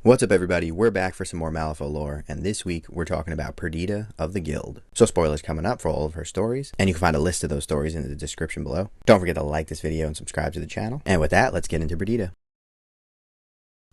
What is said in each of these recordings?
What's up everybody, we're back for some more Malifaux lore, and this week we're talking about Perdita of the Guild. So spoilers coming up for all of her stories, and you can find a list of those stories in the description below. Don't forget to like this video and subscribe to the channel. And with that, let's get into Perdita.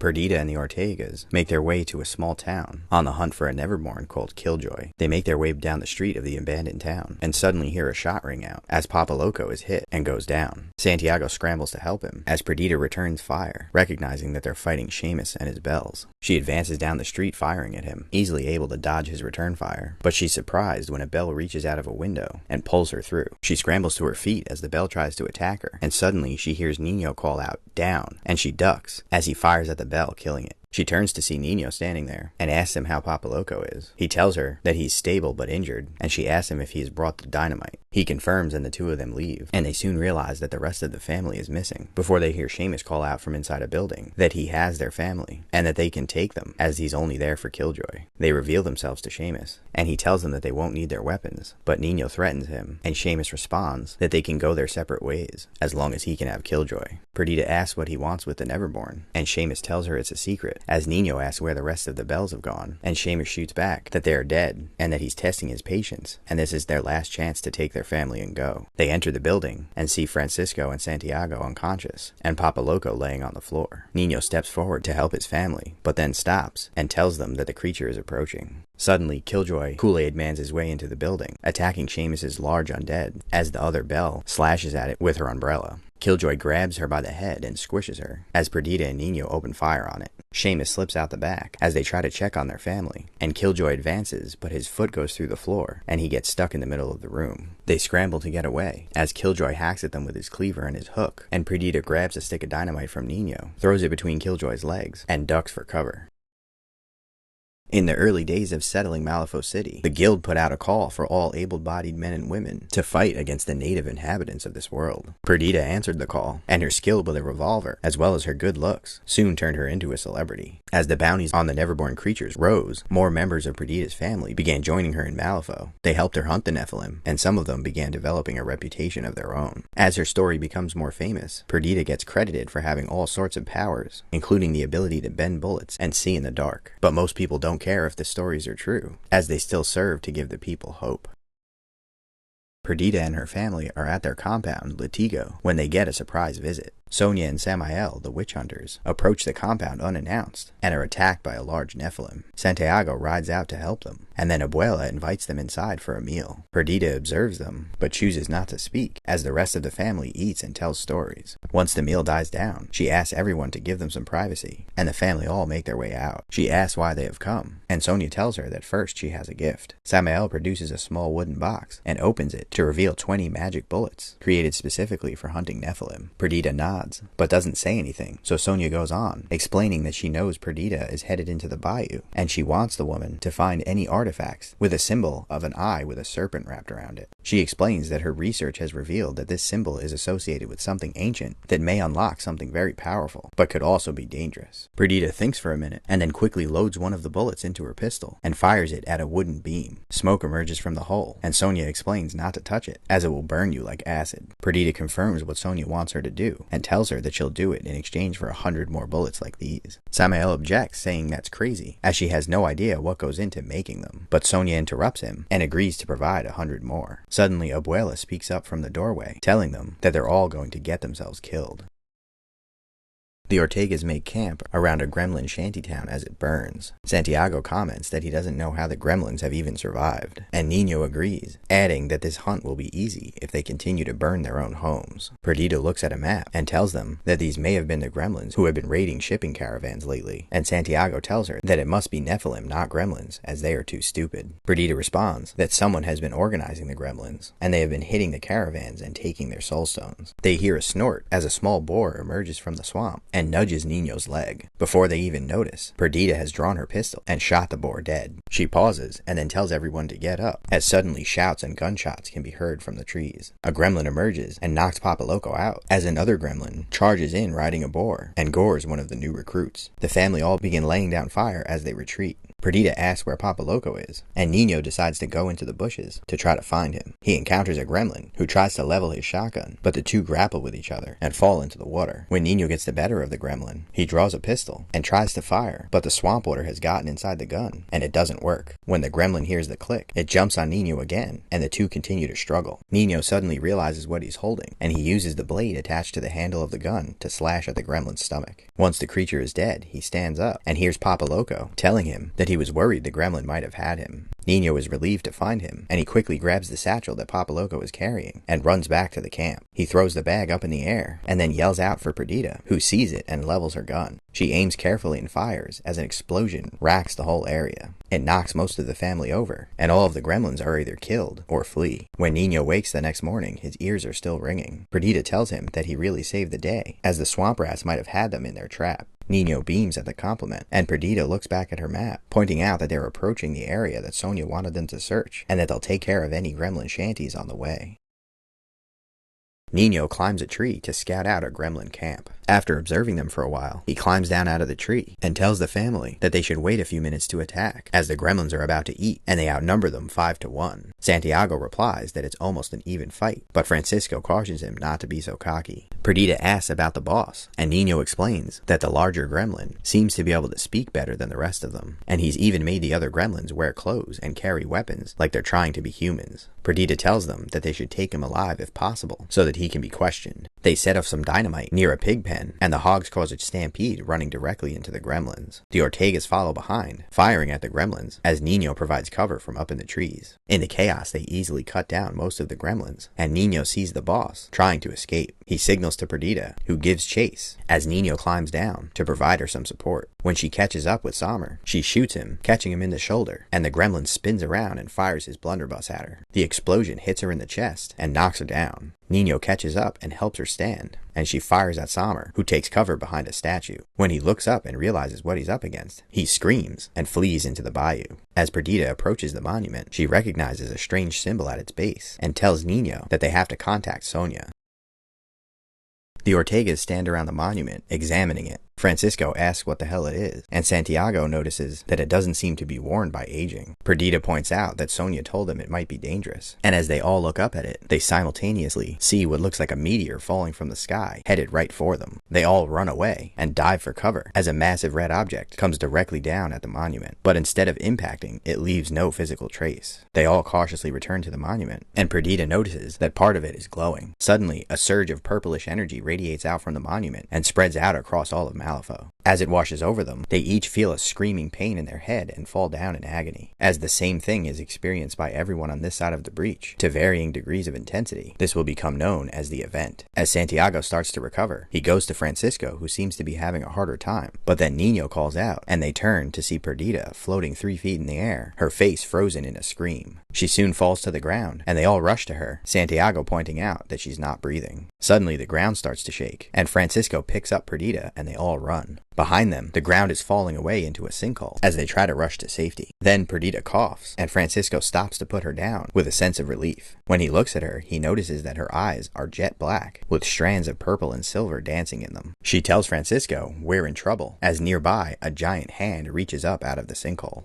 Perdita and the Ortegas make their way to a small town on the hunt for a Neverborn called Killjoy. They make their way down the street of the abandoned town and suddenly hear a shot ring out as Papa Loco is hit and goes down. Santiago scrambles to help him as Perdita returns fire, recognizing that they're fighting Seamus and his bells. She advances down the street firing at him, easily able to dodge his return fire, but she's surprised when a bell reaches out of a window and pulls her through. She scrambles to her feet as the bell tries to attack her, and suddenly she hears Nino call out, "Down," and she ducks as he fires at the bell, killing it. She turns to see Nino standing there and asks him how Papa Loco is. He tells her that he's stable but injured, and she asks him if he has brought the dynamite. He confirms, and the two of them leave, and they soon realize that the rest of the family is missing before they hear Seamus call out from inside a building that he has their family and that they can take them as he's only there for Killjoy. They reveal themselves to Seamus, and he tells them that they won't need their weapons, but Nino threatens him, and Seamus responds that they can go their separate ways as long as he can have Killjoy. Perdita asks what he wants with the Neverborn, and Seamus tells her it's a secret, as Nino asks where the rest of the bells have gone, and Seamus shoots back that they are dead and that he's testing his patience, and this is their last chance to take their family and go. They enter the building and see Francisco and Santiago unconscious and Papa Loco laying on the floor. Nino steps forward to help his family, but then stops and tells them that the creature is approaching. Suddenly, Killjoy Kool-Aid mans his way into the building, attacking Seamus's large undead as the other bell slashes at it with her umbrella. Killjoy grabs her by the head and squishes her as Perdita and Nino open fire on it. Seamus slips out the back as they try to check on their family, and Killjoy advances, but his foot goes through the floor and he gets stuck in the middle of the room. They scramble to get away as Killjoy hacks at them with his cleaver and his hook, and Perdita grabs a stick of dynamite from Nino, throws it between Killjoy's legs, and ducks for cover. In the early days of settling Malifaux City, the Guild put out a call for all able-bodied men and women to fight against the native inhabitants of this world. Perdita answered the call, and her skill with a revolver, as well as her good looks, soon turned her into a celebrity. As the bounties on the Neverborn creatures rose, more members of Perdita's family began joining her in Malifaux. They helped her hunt the Nephilim, and some of them began developing a reputation of their own. As her story becomes more famous, Perdita gets credited for having all sorts of powers, including the ability to bend bullets and see in the dark. But most people don't care if the stories are true, as they still serve to give the people hope. Perdita and her family are at their compound, Latigo, when they get a surprise visit. Sonia and Samael, the witch hunters, approach the compound unannounced and are attacked by a large Nephilim. Santiago rides out to help them, and then Abuela invites them inside for a meal. Perdita observes them, but chooses not to speak, as the rest of the family eats and tells stories. Once the meal dies down, she asks everyone to give them some privacy, and the family all make their way out. She asks why they have come, and Sonia tells her that first she has a gift. Samael produces a small wooden box and opens it to reveal 20 magic bullets, created specifically for hunting Nephilim. Perdita nods, but doesn't say anything, so Sonia goes on, explaining that she knows Perdita is headed into the Bayou, and she wants the woman to find any artifacts with a symbol of an eye with a serpent wrapped around it. She explains that her research has revealed that this symbol is associated with something ancient that may unlock something very powerful, but could also be dangerous. Perdita thinks for a minute, and then quickly loads one of the bullets into her pistol, and fires it at a wooden beam. Smoke emerges from the hole, and Sonia explains not to touch it, as it will burn you like acid. Perdita confirms what Sonia wants her to do, and tells her that she'll do it in exchange for 100 more bullets like these. Samael objects, saying that's crazy, as she has no idea what goes into making them, but Sonia interrupts him and agrees to provide 100 more. Suddenly, Abuela speaks up from the doorway, telling them that they're all going to get themselves killed. The Ortegas make camp around a gremlin shantytown as it burns. Santiago comments that he doesn't know how the gremlins have even survived, and Nino agrees, adding that this hunt will be easy if they continue to burn their own homes. Perdita looks at a map and tells them that these may have been the gremlins who have been raiding shipping caravans lately, and Santiago tells her that it must be Nephilim, not gremlins, as they are too stupid. Perdita responds that someone has been organizing the gremlins, and they have been hitting the caravans and taking their soul stones. They hear a snort as a small boar emerges from the swamp and nudges Nino's leg. Before they even notice, Perdita has drawn her pistol and shot the boar dead. She pauses and then tells everyone to get up, as suddenly shouts and gunshots can be heard from the trees. A gremlin emerges and knocks Papa Loco out, as another gremlin charges in riding a boar and gores one of the new recruits. The family all begin laying down fire as they retreat. Perdita asks where Papa Loco is, and Nino decides to go into the bushes to try to find him. He encounters a gremlin who tries to level his shotgun, but the two grapple with each other and fall into the water. When Nino gets the better of the gremlin, he draws a pistol and tries to fire, but the swamp water has gotten inside the gun, and it doesn't work. When the gremlin hears the click, it jumps on Nino again, and the two continue to struggle. Nino suddenly realizes what he's holding, and he uses the blade attached to the handle of the gun to slash at the gremlin's stomach. Once the creature is dead, he stands up and hears Papa Loco telling him that he was worried the gremlin might have had him. Nino is relieved to find him, and he quickly grabs the satchel that Papa Loco is carrying and runs back to the camp. He throws the bag up in the air and then yells out for Perdita, who sees it and levels her gun. She aims carefully and fires as an explosion racks the whole area. It knocks most of the family over, and all of the gremlins are either killed or flee. When Nino wakes the next morning, his ears are still ringing. Perdita tells him that he really saved the day, as the swamp rats might have had them in their trap. Nino beams at the compliment, and Perdita looks back at her map, pointing out that they're approaching the area that Sonia wanted them to search, and that they'll take care of any gremlin shanties on the way. Nino climbs a tree to scout out a gremlin camp. After observing them for a while, he climbs down out of the tree and tells the family that they should wait a few minutes to attack, as the gremlins are about to eat, and they outnumber them 5-1. Santiago replies that it's almost an even fight, but Francisco cautions him not to be so cocky. Perdita asks about the boss, and Nino explains that the larger gremlin seems to be able to speak better than the rest of them, and he's even made the other gremlins wear clothes and carry weapons like they're trying to be humans. Perdita tells them that they should take him alive if possible, so that he can be questioned. They set off some dynamite near a pig pen, and the hogs cause a stampede running directly into the gremlins. The Ortegas follow behind, firing at the gremlins, as Nino provides cover from up in the trees. In the chaos, they easily cut down most of the gremlins, and Nino sees the boss trying to escape. He signals to Perdita, who gives chase, as Nino climbs down to provide her some support. When she catches up with Sommer, she shoots him, catching him in the shoulder, and the gremlin spins around and fires his blunderbuss at her. The explosion hits her in the chest and knocks her down. Nino catches up and helps her stand, and she fires at Sommer, who takes cover behind a statue. When he looks up and realizes what he's up against, he screams and flees into the bayou. As Perdita approaches the monument, she recognizes a strange symbol at its base and tells Nino that they have to contact Sonia. The Ortegas stand around the monument, examining it. Francisco asks what the hell it is, and Santiago notices that it doesn't seem to be worn by aging. Perdita points out that Sonia told them it might be dangerous, and as they all look up at it, they simultaneously see what looks like a meteor falling from the sky, headed right for them. They all run away and dive for cover, as a massive red object comes directly down at the monument, but instead of impacting, it leaves no physical trace. They all cautiously return to the monument, and Perdita notices that part of it is glowing. Suddenly, a surge of purplish energy radiates out from the monument and spreads out across all of Malifaux. As it washes over them, they each feel a screaming pain in their head and fall down in agony. As the same thing is experienced by everyone on this side of the breach, to varying degrees of intensity, this will become known as the event. As Santiago starts to recover, he goes to Francisco, who seems to be having a harder time, but then Nino calls out, and they turn to see Perdita floating 3 feet in the air, her face frozen in a scream. She soon falls to the ground, and they all rush to her, Santiago pointing out that she's not breathing. Suddenly, the ground starts to shake, and Francisco picks up Perdita, and they all run. Behind them, the ground is falling away into a sinkhole as they try to rush to safety. Then Perdita coughs, and Francisco stops to put her down with a sense of relief. When he looks at her, he notices that her eyes are jet black, with strands of purple and silver dancing in them. She tells Francisco we're in trouble, as nearby, a giant hand reaches up out of the sinkhole.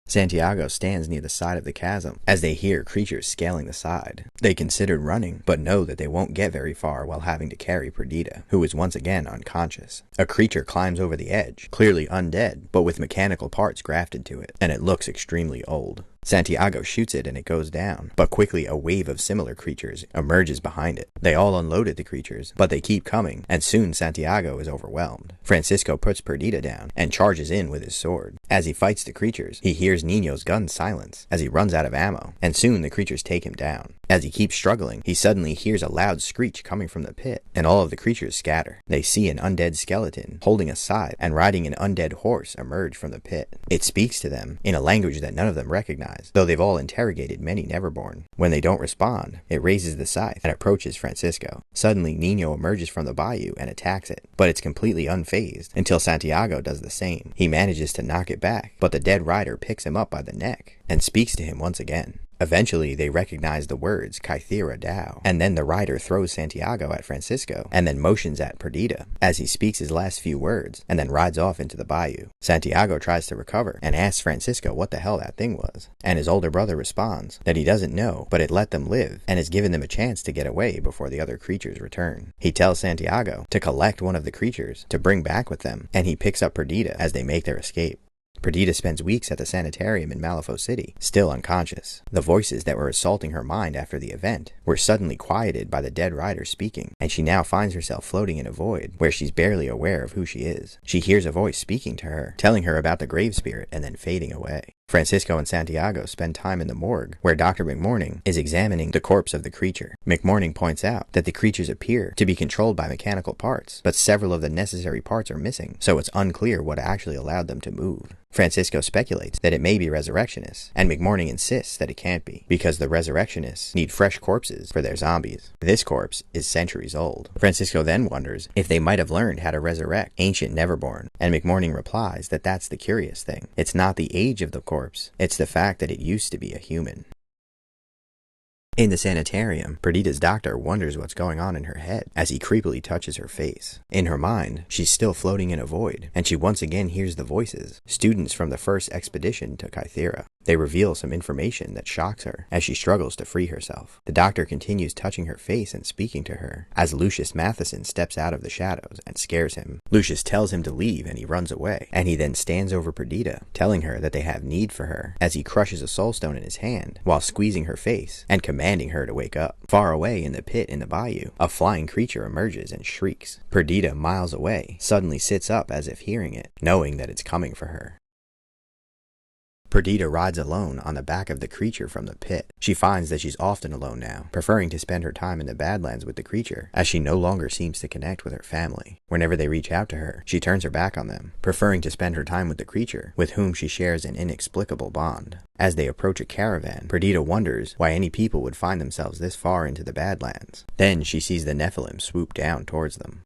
Santiago stands near the side of the chasm as they hear creatures scaling the side. They considered running, but know that they won't get very far while having to carry Perdita, who is once again unconscious. A creature climbs over the edge, clearly undead, but with mechanical parts grafted to it, and it looks extremely old. Santiago shoots it and it goes down, but quickly a wave of similar creatures emerges behind it. They all unload at the creatures, but they keep coming, and soon Santiago is overwhelmed. Francisco puts Perdita down and charges in with his sword. As he fights the creatures, he hears Nino's gun silence as he runs out of ammo, and soon the creatures take him down. As he keeps struggling, he suddenly hears a loud screech coming from the pit, and all of the creatures scatter. They see an undead skeleton holding a scythe and riding an undead horse emerge from the pit. It speaks to them in a language that none of them recognize, though they've all interrogated many Neverborn. When they don't respond, it raises the scythe and approaches Francisco. Suddenly, Nino emerges from the bayou and attacks it, but it's completely unfazed until Santiago does the same. He manages to knock it back, but the dead rider picks him up by the neck and speaks to him once again. Eventually, they recognize the words Kythera Dow, and then the rider throws Santiago at Francisco, and then motions at Perdita as he speaks his last few words, and then rides off into the bayou. Santiago tries to recover, and asks Francisco what the hell that thing was, and his older brother responds that he doesn't know, but it let them live, and has given them a chance to get away before the other creatures return. He tells Santiago to collect one of the creatures to bring back with them, and he picks up Perdita as they make their escape. Perdita spends weeks at the sanitarium in Malifaux City, still unconscious. The voices that were assaulting her mind after the event were suddenly quieted by the dead rider speaking, and she now finds herself floating in a void where she's barely aware of who she is. She hears a voice speaking to her, telling her about the grave spirit, and then fading away. Francisco and Santiago spend time in the morgue, where Dr. McMorning is examining the corpse of the creature. McMorning points out that the creatures appear to be controlled by mechanical parts, but several of the necessary parts are missing, so it's unclear what actually allowed them to move. Francisco speculates that it may be resurrectionists, and McMorning insists that it can't be, because the resurrectionists need fresh corpses for their zombies. This corpse is centuries old. Francisco then wonders if they might have learned how to resurrect ancient Neverborn, and McMorning replies that that's the curious thing. It's not the age of the corpse, it's the fact that it used to be a human. In the sanitarium, Perdita's doctor wonders what's going on in her head as he creepily touches her face. In her mind, she's still floating in a void, and she once again hears the voices, students from the first expedition to Kythera. They reveal some information that shocks her as she struggles to free herself. The doctor continues touching her face and speaking to her as Lucius Matheson steps out of the shadows and scares him. Lucius tells him to leave and he runs away, and he then stands over Perdita, telling her that they have need for her, as he crushes a soulstone in his hand while squeezing her face and commanding her to wake up. Far away in the pit in the bayou, a flying creature emerges and shrieks. Perdita, miles away, suddenly sits up as if hearing it, knowing that it's coming for her. Perdita rides alone on the back of the creature from the pit. She finds that she's often alone now, preferring to spend her time in the Badlands with the creature, as she no longer seems to connect with her family. Whenever they reach out to her, she turns her back on them, preferring to spend her time with the creature, with whom she shares an inexplicable bond. As they approach a caravan, Perdita wonders why any people would find themselves this far into the Badlands. Then she sees the Nephilim swoop down towards them.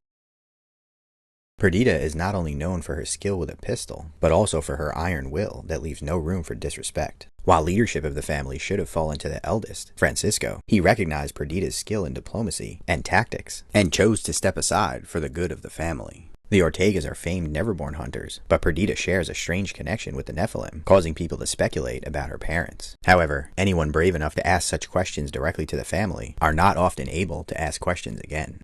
Perdita is not only known for her skill with a pistol, but also for her iron will that leaves no room for disrespect. While leadership of the family should have fallen to the eldest, Francisco, he recognized Perdita's skill in diplomacy and tactics, and chose to step aside for the good of the family. The Ortegas are famed Neverborn hunters, but Perdita shares a strange connection with the Nephilim, causing people to speculate about her parents. However, anyone brave enough to ask such questions directly to the family are not often able to ask questions again.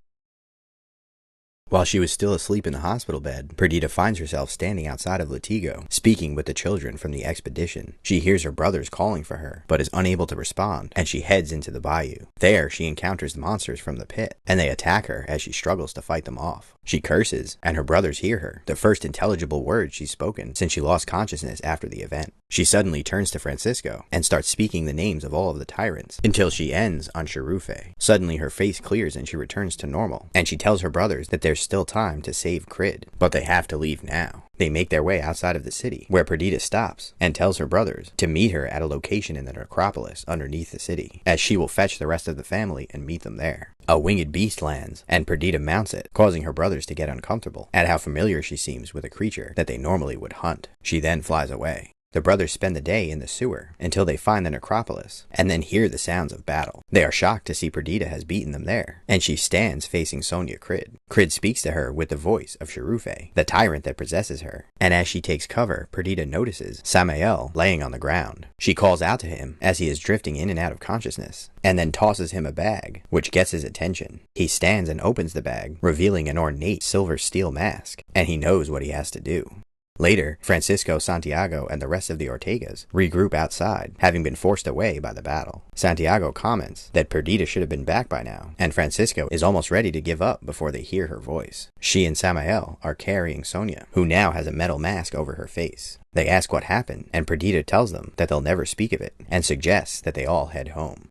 While she was still asleep in the hospital bed, Perdita finds herself standing outside of Latigo, speaking with the children from the expedition. She hears her brothers calling for her, but is unable to respond, and she heads into the bayou. There, she encounters the monsters from the pit, and they attack her as she struggles to fight them off. She curses, and her brothers hear her, the first intelligible words she's spoken since she lost consciousness after the event. She suddenly turns to Francisco, and starts speaking the names of all of the tyrants, until she ends on Cherufe. Suddenly her face clears and she returns to normal, and she tells her brothers that there's still time to save Crid, but they have to leave now. They make their way outside of the city, where Perdita stops and tells her brothers to meet her at a location in the necropolis underneath the city, as she will fetch the rest of the family and meet them there. A winged beast lands, and Perdita mounts it, causing her brothers to get uncomfortable at how familiar she seems with a creature that they normally would hunt. She then flies away. The brothers spend the day in the sewer until they find the necropolis, and then hear the sounds of battle. They are shocked to see Perdita has beaten them there, and she stands facing Sonia Crid. Crid speaks to her with the voice of Cherufe, the tyrant that possesses her, and as she takes cover, Perdita notices Samael laying on the ground. She calls out to him as he is drifting in and out of consciousness, and then tosses him a bag, which gets his attention. He stands and opens the bag, revealing an ornate silver steel mask, and he knows what he has to do. Later, Francisco, Santiago, and the rest of the Ortegas regroup outside, having been forced away by the battle. Santiago comments that Perdita should have been back by now, and Francisco is almost ready to give up before they hear her voice. She and Samael are carrying Sonia, who now has a metal mask over her face. They ask what happened, and Perdita tells them that they'll never speak of it, and suggests that they all head home.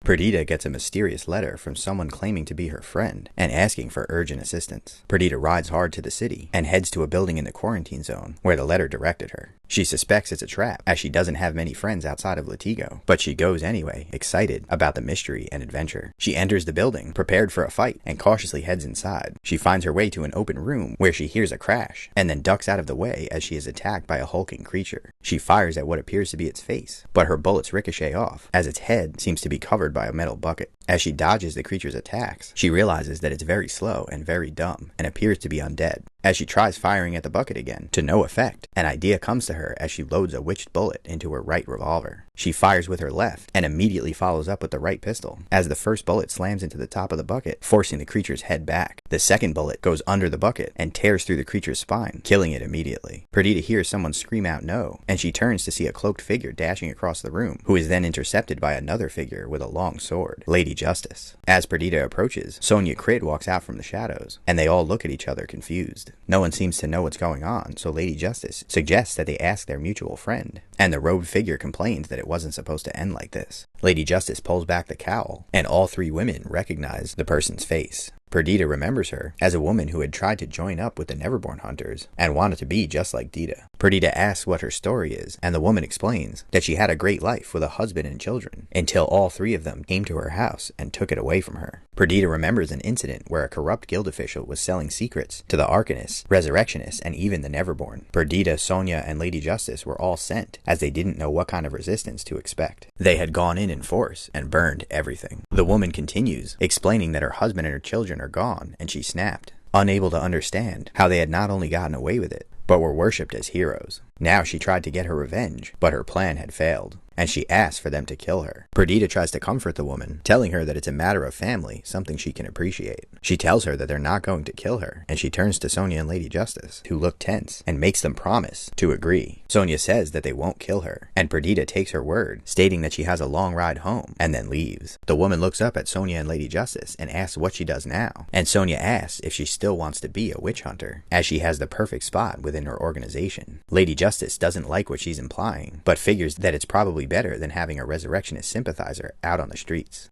Perdita gets a mysterious letter from someone claiming to be her friend and asking for urgent assistance. Perdita rides hard to the city and heads to a building in the quarantine zone where the letter directed her. She suspects it's a trap as she doesn't have many friends outside of Latigo, but she goes anyway, excited about the mystery and adventure. She enters the building, prepared for a fight, and cautiously heads inside. She finds her way to an open room where she hears a crash and then ducks out of the way as she is attacked by a hulking creature. She fires at what appears to be its face, but her bullets ricochet off as its head seems to be covered by a metal bucket. As she dodges the creature's attacks, she realizes that it's very slow and very dumb and appears to be undead. As she tries firing at the bucket again, to no effect, an idea comes to her as she loads a witched bullet into her right revolver. She fires with her left and immediately follows up with the right pistol as the first bullet slams into the top of the bucket, forcing the creature's head back. The second bullet goes under the bucket and tears through the creature's spine, killing it immediately. Perdita hears someone scream out no, and she turns to see a cloaked figure dashing across the room, who is then intercepted by another figure with a long sword, Lady Justice. As Perdita approaches, Sonia Crid walks out from the shadows, and they all look at each other confused. No one seems to know what's going on, so Lady Justice suggests that they ask their mutual friend, and the robed figure complains that it wasn't supposed to end like this. Lady Justice pulls back the cowl, and all three women recognize the person's face. Perdita remembers her as a woman who had tried to join up with the Neverborn hunters and wanted to be just like Dita. Perdita asks what her story is, and the woman explains that she had a great life with a husband and children until all three of them came to her house and took it away from her. Perdita remembers an incident where a corrupt guild official was selling secrets to the Arcanists, Resurrectionists, and even the Neverborn. Perdita, Sonia, and Lady Justice were all sent as they didn't know what kind of resistance to expect. They had gone in force and burned everything. The woman continues, explaining that her husband and her children are gone, and she snapped, unable to understand how they had not only gotten away with it, but were worshipped as heroes. Now she tried to get her revenge, but her plan had failed, and she asked for them to kill her. Perdita tries to comfort the woman, telling her that it's a matter of family, something she can appreciate. She tells her that they're not going to kill her, and she turns to Sonia and Lady Justice, who look tense, and makes them promise to agree. Sonia says that they won't kill her, and Perdita takes her word, stating that she has a long ride home, and then leaves. The woman looks up at Sonia and Lady Justice and asks what she does now, and Sonia asks if she still wants to be a witch hunter, as she has the perfect spot within her organization. Lady Justice doesn't like what she's implying, but figures that it's probably better than having a resurrectionist sympathizer out on the streets.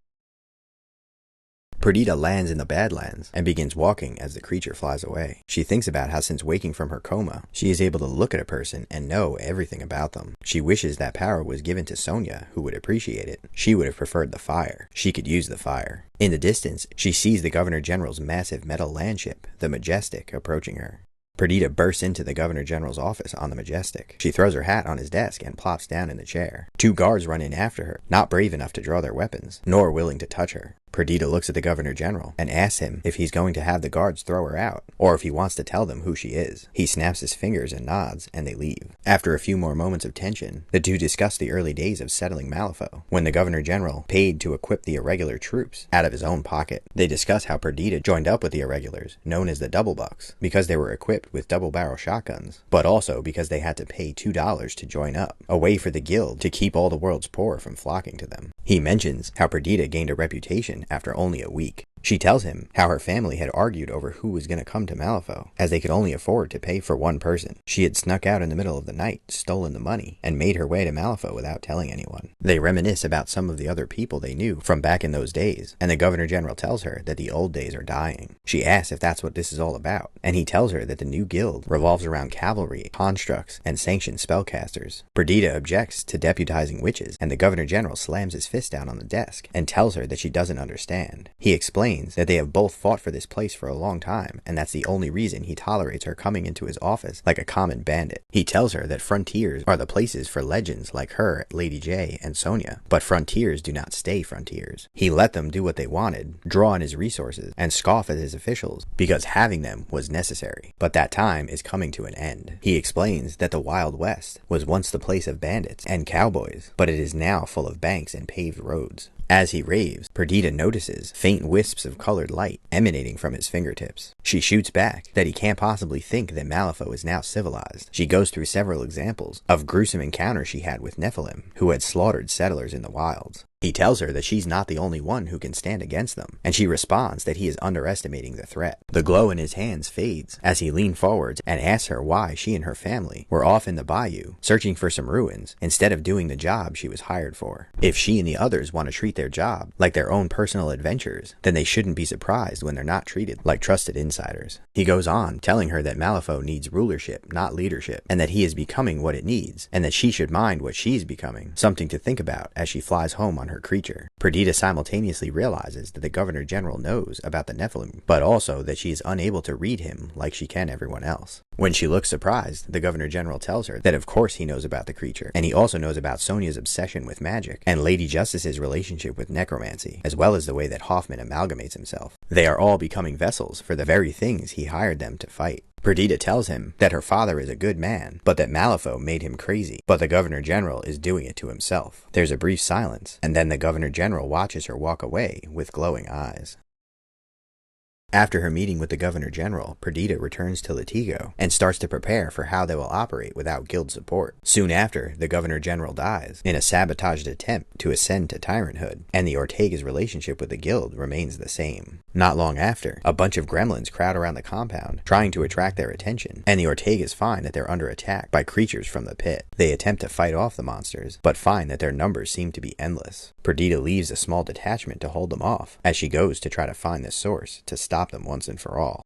Perdita lands in the Badlands and begins walking as the creature flies away. She thinks about how since waking from her coma, she is able to look at a person and know everything about them. She wishes that power was given to Sonia, who would appreciate it. She would have preferred the fire. She could use the fire. In the distance, she sees the Governor General's massive metal landship, the Majestic, approaching her. Perdita bursts into the Governor General's office on the Majestic. She throws her hat on his desk and plops down in the chair. Two guards run in after her, not brave enough to draw their weapons, nor willing to touch her. Perdita looks at the Governor General and asks him if he's going to have the guards throw her out, or if he wants to tell them who she is. He snaps his fingers and nods, and they leave. After a few more moments of tension, the two discuss the early days of settling Malifaux, when the Governor General paid to equip the irregular troops out of his own pocket. They discuss how Perdita joined up with the irregulars, known as the Double Bucks, because they were equipped with double-barrel shotguns, but also because they had to pay $2 to join up, a way for the guild to keep all the world's poor from flocking to them. He mentions how Perdita gained a reputation after only a week. She tells him how her family had argued over who was going to come to Malifaux, as they could only afford to pay for one person. She had snuck out in the middle of the night, stolen the money, and made her way to Malifaux without telling anyone. They reminisce about some of the other people they knew from back in those days, and the Governor General tells her that the old days are dying. She asks if that's what this is all about, and he tells her that the new guild revolves around cavalry, constructs, and sanctioned spellcasters. Perdita objects to deputizing witches, and the Governor General slams his fist down on the desk and tells her that she doesn't understand. He explains that they have both fought for this place for a long time, and that's the only reason he tolerates her coming into his office like a common bandit. He tells her that frontiers are the places for legends like her, Lady J, and Sonia, but frontiers do not stay frontiers. He let them do what they wanted, draw on his resources, and scoff at his officials, because having them was necessary. But that time is coming to an end. He explains that the Wild West was once the place of bandits and cowboys, but it is now full of banks and paved roads. As he raves, Perdita notices faint wisps of colored light emanating from his fingertips. She shoots back that he can't possibly think that Malifaux is now civilized. She goes through several examples of gruesome encounters she had with Nephilim, who had slaughtered settlers in the wilds. He tells her that she's not the only one who can stand against them, and she responds that he is underestimating the threat. The glow in his hands fades as he leans forwards and asks her why she and her family were off in the Bayou, searching for some ruins, instead of doing the job she was hired for. If she and the others want to treat their job like their own personal adventures, then they shouldn't be surprised when they're not treated like trusted insiders. He goes on, telling her that Malifaux needs rulership, not leadership, and that he is becoming what it needs, and that she should mind what she's becoming, something to think about as she flies home on her creature. Perdita simultaneously realizes that the Governor General knows about the Nephilim, but also that she is unable to read him like she can everyone else. When she looks surprised, the Governor General tells her that of course he knows about the creature, and he also knows about Sonia's obsession with magic, and Lady Justice's relationship with necromancy, as well as the way that Hoffman amalgamates himself. They are all becoming vessels for the very things he hired them to fight. Perdita tells him that her father is a good man, but that Malifaux made him crazy, but the Governor General is doing it to himself. There's a brief silence, and then the Governor General watches her walk away with glowing eyes. After her meeting with the Governor General, Perdita returns to Latigo and starts to prepare for how they will operate without guild support. Soon after, the Governor General dies in a sabotaged attempt to ascend to tyranthood, and the Ortegas' relationship with the guild remains the same. Not long after, a bunch of gremlins crowd around the compound, trying to attract their attention, and the Ortegas find that they're under attack by creatures from the pit. They attempt to fight off the monsters, but find that their numbers seem to be endless. Perdita leaves a small detachment to hold them off, as she goes to try to find the source to stop them once and for all.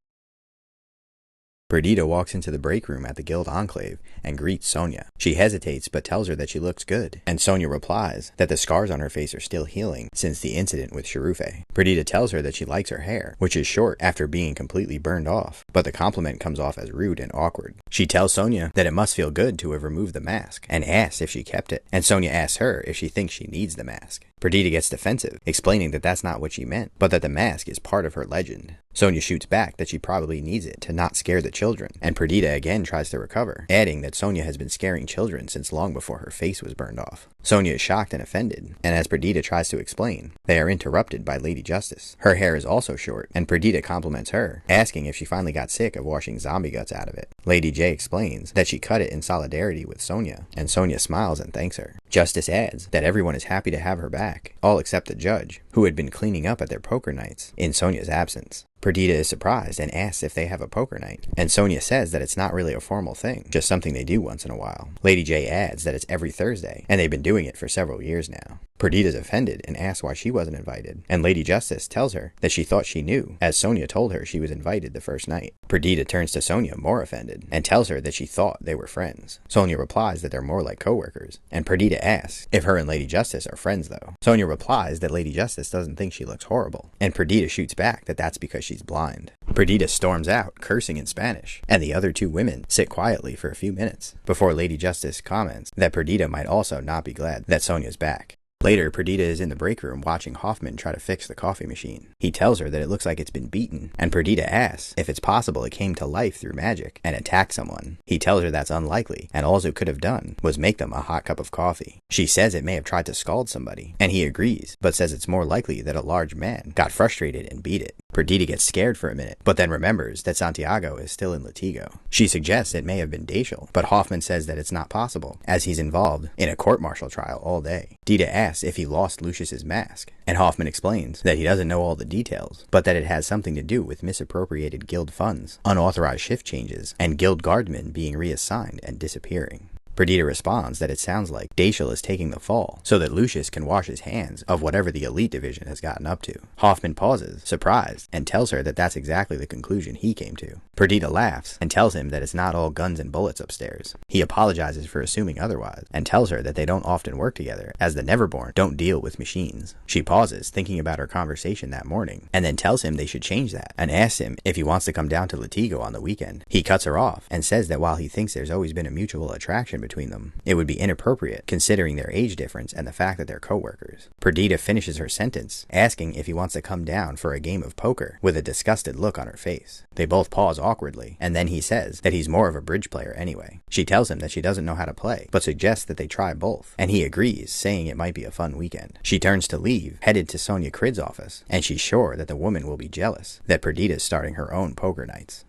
Perdita walks into the break room at the Guild Enclave and greets Sonia. She hesitates but tells her that she looks good, and Sonia replies that the scars on her face are still healing since the incident with Cherufe. Perdita tells her that she likes her hair, which is short after being completely burned off, but the compliment comes off as rude and awkward. She tells Sonia that it must feel good to have removed the mask, and asks if she kept it, and Sonia asks her if she thinks she needs the mask. Perdita gets defensive, explaining that that's not what she meant, but that the mask is part of her legend. Sonia shoots back that she probably needs it to not scare the children, and Perdita again tries to recover, adding that Sonia has been scaring children since long before her face was burned off. Sonia is shocked and offended, and as Perdita tries to explain, they are interrupted by Lady Justice. Her hair is also short, and Perdita compliments her, asking if she finally got sick of washing zombie guts out of it. Lady J explains that she cut it in solidarity with Sonia, and Sonia smiles and thanks her. Justice adds that everyone is happy to have her back, all except the judge, who had been cleaning up at their poker nights in Sonia's absence. Perdita is surprised and asks if they have a poker night, and Sonia says that it's not really a formal thing, just something they do once in a while. Lady J adds that it's every Thursday, and they've been doing it for several years now. Perdita's offended and asks why she wasn't invited, and Lady Justice tells her that she thought she knew, as Sonia told her she was invited the first night. Perdita turns to Sonia more offended, and tells her that she thought they were friends. Sonia replies that they're more like co-workers, and Perdita asks if her and Lady Justice are friends though. Sonia replies that Lady Justice doesn't think she looks horrible, and Perdita shoots back that that's because she's blind. Perdita storms out, cursing in Spanish, and the other two women sit quietly for a few minutes, before Lady Justice comments that Perdita might also not be glad that Sonia's back. Later, Perdita is in the break room watching Hoffman try to fix the coffee machine. He tells her that it looks like it's been beaten, and Perdita asks if it's possible it came to life through magic and attacked someone. He tells her that's unlikely, and all it could have done was make them a hot cup of coffee. She says it may have tried to scald somebody, and he agrees, but says it's more likely that a large man got frustrated and beat it. Perdita gets scared for a minute, but then remembers that Santiago is still in Latigo. She suggests it may have been Daciel, but Hoffman says that it's not possible, as he's involved in a court-martial trial all day. Dita asks if he lost Lucius's mask, and Hoffman explains that he doesn't know all the details, but that it has something to do with misappropriated guild funds, unauthorized shift changes, and guild guardsmen being reassigned and disappearing. Perdita responds that it sounds like Daciel is taking the fall, so that Lucius can wash his hands of whatever the elite division has gotten up to. Hoffman pauses, surprised, and tells her that that's exactly the conclusion he came to. Perdita laughs, and tells him that it's not all guns and bullets upstairs. He apologizes for assuming otherwise, and tells her that they don't often work together, as the Neverborn don't deal with machines. She pauses, thinking about her conversation that morning, and then tells him they should change that, and asks him if he wants to come down to Latigo on the weekend. He cuts her off, and says that while he thinks there's always been a mutual attraction between them, it would be inappropriate considering their age difference and the fact that they're co-workers. Perdita finishes her sentence, asking if he wants to come down for a game of poker, with a disgusted look on her face. They both pause awkwardly, and then he says that he's more of a bridge player anyway. She tells him that she doesn't know how to play, but suggests that they try both, and he agrees, saying it might be a fun weekend. She turns to leave, headed to Sonia Crid's office, and she's sure that the woman will be jealous that Perdita's starting her own poker nights.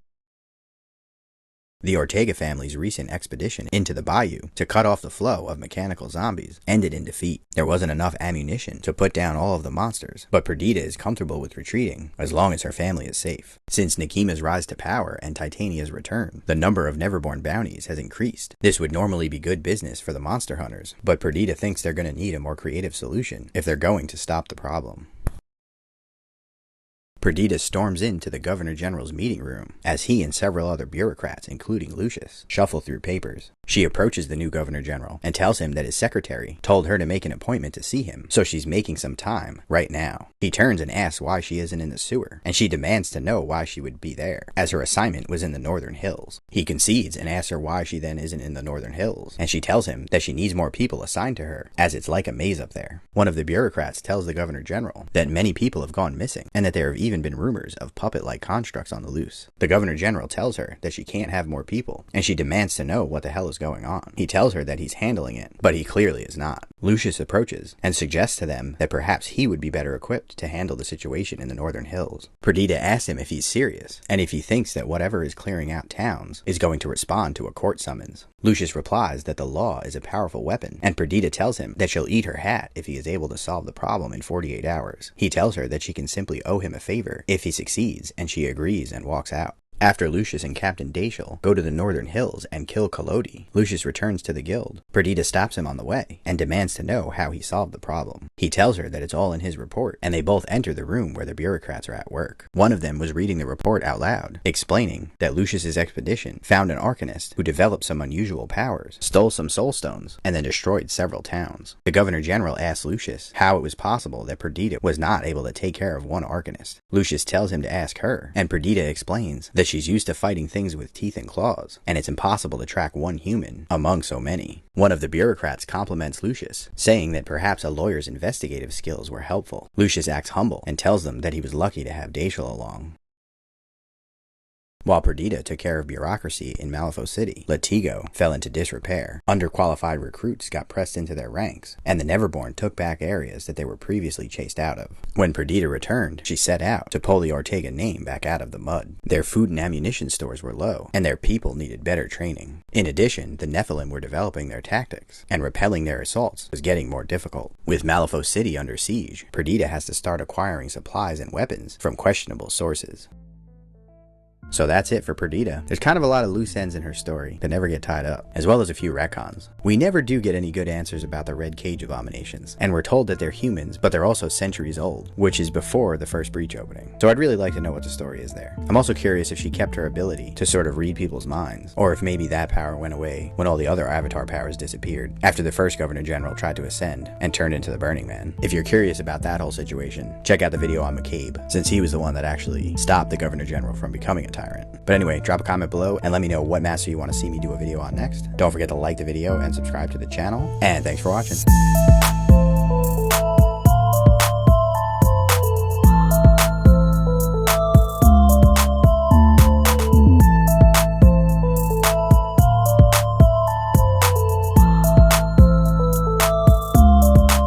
The Ortega family's recent expedition into the Bayou to cut off the flow of mechanical zombies ended in defeat. There wasn't enough ammunition to put down all of the monsters, but Perdita is comfortable with retreating as long as her family is safe. Since Nakima's rise to power and Titania's return, the number of Neverborn bounties has increased. This would normally be good business for the monster hunters, but Perdita thinks they're going to need a more creative solution if they're going to stop the problem. Perdita storms into the Governor General's meeting room as he and several other bureaucrats, including Lucius, shuffle through papers. She approaches the new Governor General and tells him that his secretary told her to make an appointment to see him, so she's making some time right now. He turns and asks why she isn't in the sewer, and she demands to know why she would be there, as her assignment was in the Northern Hills. He concedes and asks her why she then isn't in the Northern Hills, and she tells him that she needs more people assigned to her, as it's like a maze up there. One of the bureaucrats tells the Governor General that many people have gone missing, and that there have even been rumors of puppet-like constructs on the loose. The Governor General tells her that she can't have more people, and she demands to know what the hell is going on. He tells her that he's handling it, but he clearly is not. Lucius approaches and suggests to them that perhaps he would be better equipped to handle the situation in the Northern Hills. Perdita asks him if he's serious, and if he thinks that whatever is clearing out towns is going to respond to a court summons. Lucius replies that the law is a powerful weapon, and Perdita tells him that she'll eat her hat if he is able to solve the problem in 48 hours. He tells her that she can simply owe him a favor if he succeeds, and she agrees and walks out. After Lucius and Captain Daciel go to the Northern Hills and kill Collodi, Lucius returns to the guild. Perdita stops him on the way and demands to know how he solved the problem. He tells her that it's all in his report, and they both enter the room where the bureaucrats are at work. One of them was reading the report out loud, explaining that Lucius's expedition found an arcanist who developed some unusual powers, stole some soul stones, and then destroyed several towns. The Governor General asks Lucius how it was possible that Perdita was not able to take care of one arcanist. Lucius tells him to ask her, and Perdita explains that she's used to fighting things with teeth and claws, and it's impossible to track one human among so many. One of the bureaucrats compliments Lucius, saying that perhaps a lawyer's investigative skills were helpful. Lucius acts humble and tells them that he was lucky to have Daciel along. While Perdita took care of bureaucracy in Malifaux City, Latigo fell into disrepair. Underqualified recruits got pressed into their ranks, and the Neverborn took back areas that they were previously chased out of. When Perdita returned, she set out to pull the Ortega name back out of the mud. Their food and ammunition stores were low, and their people needed better training. In addition, the Nephilim were developing their tactics, and repelling their assaults was getting more difficult. With Malifaux City under siege, Perdita has to start acquiring supplies and weapons from questionable sources. So that's it for Perdita. There's kind of a lot of loose ends in her story that never get tied up, as well as a few retcons. We never do get any good answers about the Red Cage abominations, and we're told that they're humans, but they're also centuries old, which is before the first breach opening. So I'd really like to know what the story is there. I'm also curious if she kept her ability to sort of read people's minds, or if maybe that power went away when all the other avatar powers disappeared, after the first Governor General tried to ascend and turned into the Burning Man. If you're curious about that whole situation, check out the video on McCabe, since he was the one that actually stopped the Governor General from becoming a tyrant. But anyway, drop a comment below and let me know what master you want to see me do a video on next. Don't forget to like the video and subscribe to the channel, and thanks for watching.